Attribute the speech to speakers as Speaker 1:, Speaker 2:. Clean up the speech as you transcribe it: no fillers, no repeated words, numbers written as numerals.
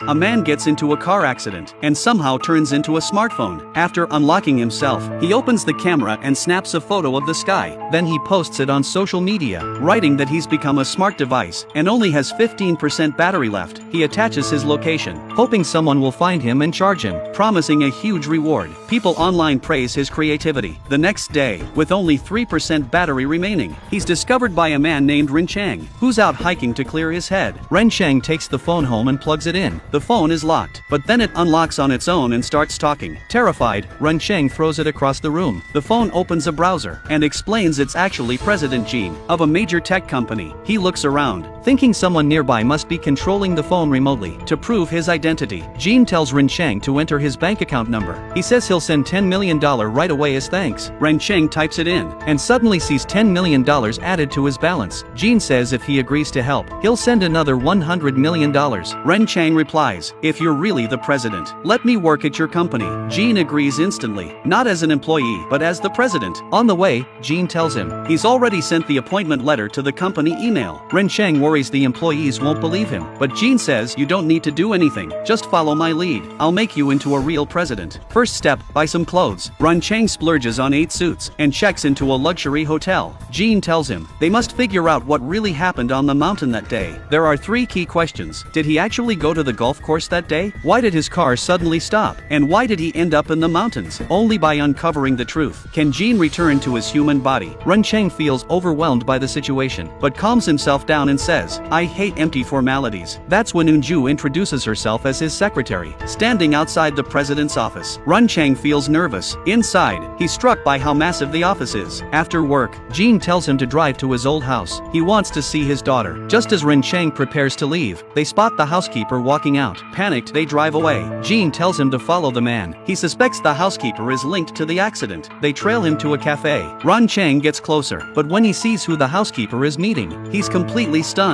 Speaker 1: A man gets into a car accident and somehow turns into a smartphone. After unlocking himself, he opens the camera and snaps a photo of the sky. Then he posts it on social media, writing that he's become a smart device and only has 15% battery left. He attaches his location, hoping someone will find him and charge him, promising a huge reward. People online praise his creativity. The next day, with only 3% battery remaining, he's discovered by a man named Ren Chang, who's out hiking to clear his head. Ren Chang takes the phone home and plugs it in. The phone is locked, but then it unlocks on its own and starts talking. Terrified, Ren Chang throws it across the room. The phone opens a browser and explains it's actually President Gene of a major tech company. He looks around, thinking someone nearby must be controlling the phone remotely. To prove his identity, Gene tells Ren Chang to enter his bank account number. He says he'll send $10 million right away as thanks. Ren Chang types it in and suddenly sees $10 million added to his balance. Gene says if he agrees to help, he'll send another $100 million. Ren Chang replies, "If you're really the president, let me work at your company." Gene agrees instantly, not as an employee but as the president. On the way, Gene tells him he's already sent the appointment letter to the company email. Ren Chang worries the employees won't believe him, but Gene says you don't need to do anything, just follow my lead. I'll make you into a real president. First step, buy some clothes. Ren Chang splurges on 8 suits and checks into a luxury hotel. Gene tells him they must figure out what really happened on the mountain that day. There are 3 key questions. Did he actually go to the golf course that day? Why did his car suddenly stop? And why did he end up in the mountains? Only by uncovering the truth can Gene return to his human body. Ren Chang feels overwhelmed by the situation, but calms himself down and says, "I hate empty formalities." That's when Eunju introduces herself as his secretary, standing outside the president's office. Ren Chang feels nervous. Inside, he's struck by how massive the office is. After work, Gene tells him to drive to his old house. He wants to see his daughter. Just as Ren Chang prepares to leave, they spot the housekeeper walking out. Panicked, they drive away. Gene tells him to follow the man. He suspects the housekeeper is linked to the accident. They trail him to a cafe. Ren Chang gets closer, but when he sees who the housekeeper is meeting, he's completely stunned.